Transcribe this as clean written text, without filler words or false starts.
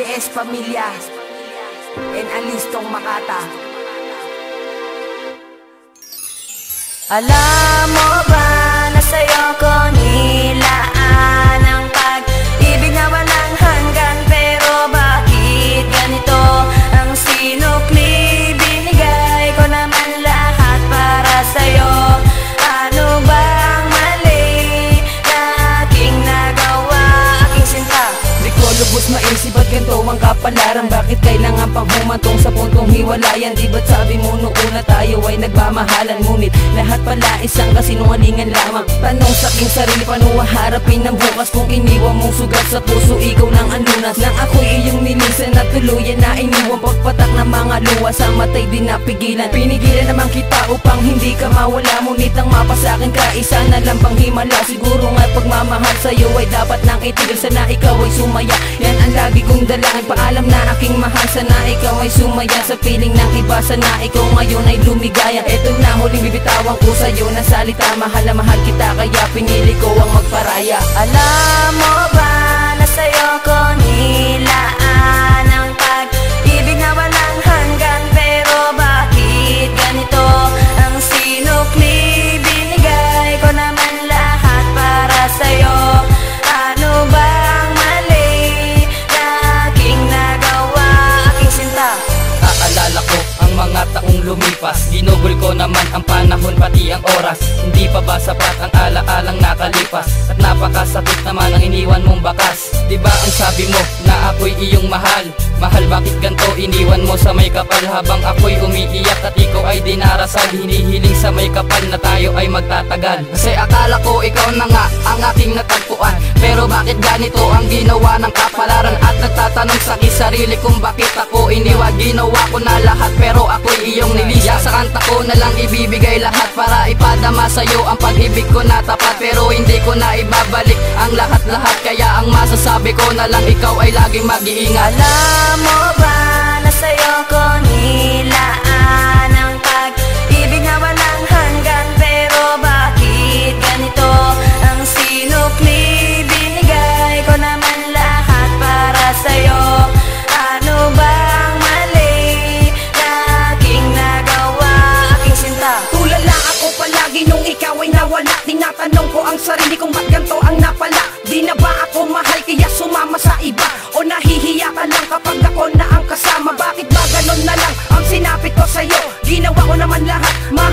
LS Pamilya and Alistong Makata. Alam mo ba na sa'yo ko nilaan ang pag-ibig na walang hanggan, pero bakit ganito ang sinukli? Binigay ko naman lahat para sa'yo. Ano bang mali na aking nagawa, aking sinta? Di ko lubos maisip at ganito ang kapalaran. Bakit kailangan pang humantong sa puntong hiwalayan? Di ba't sabi mo noon na tayo ay nagmamahalan? Ngunit lahat pala isang kasinungalingan lamang. Tanong sa aking sarili, paano haharapin ang bukas kung iniwan mong sugat sa puso? Ikaw nang anunas nang ako'y iyong nilisan at tuluyan na iniwan. Pagpatak ng mga luha sa matay di napigilan. Pinigilan naman kita upang hindi ka mawala, ngunit ang mapa sa akin kaisa na lang pang himala. Siguro nga pagmamahal sa'yo ay dapat nang itigil. Sana ikaw ay sumaya, yan ang lagi kong dalangin. Paalam na aking mahal, sana ikaw ay sumaya sa piling ng iba. Sana ikaw ngayon ay lumigaya. Eto na huling bibitawan ko sa'yo na salita. Mahal na mahal kita, kaya pinili ko ang magparaya. Alam mo ba na sa'yo ko nilaan ang pag-ibig na walang hanggan, pero bakit ganito ang sinukli? Binigay ko naman lahat para sa'yo. Ano bang mali na aking nagawa, aking sinta? Aalala ko ang mga taong lumipas, ginugol ko naman ang panahon pati ang oras. Hindi pa ba sapat ang alaalang nakalipas? At napakasakit naman ang iniwan mong bakas. Diba ang sabi mo na ako'y iyong mahal? Mahal, bakit ganto iniwan mo sa may kapal? Habang ako'y umiiyak at ikaw ay dinarasal, hinihiling sa may kapal na tayo ay magtatagal. Kasi akala ko ikaw na nga ang aking natagpuan, pero bakit ganito ang ginawa ng kapalaran? At nagtatanong sa aking sarili kung bakit ako iniwan. Ginawa ko na lahat pero ako'y iyong nilisa. Sa kanta ko na lang ibibigay lahat para ipadama sa'yo ang pag-ibig ko na tapat, pero hindi ko na ibabalik ang lahat-lahat. Kaya ang masasabi ko na lang, ikaw ay laging mag-iingat. Alam mo ba na sa'yo ko nilaan ang pag-ibig na walang hanggan, pero bakit ganito ang sinukli? Binigay ko naman lahat para sa'yo. Ano bang mali na aking nagawa, aking sinta? Tulala ako palagi nung ikaw ay nawala. Tinatanong ko ang sarili kung ba't ganito ang napala. Di na ba ako mahal kaya sumama sa iba? O nahihiya ka lang kapag ako na ang kasama? Bakit ba ganon na lang ang sinapit ko sa'yo? Ginawa ko naman lahat, mahal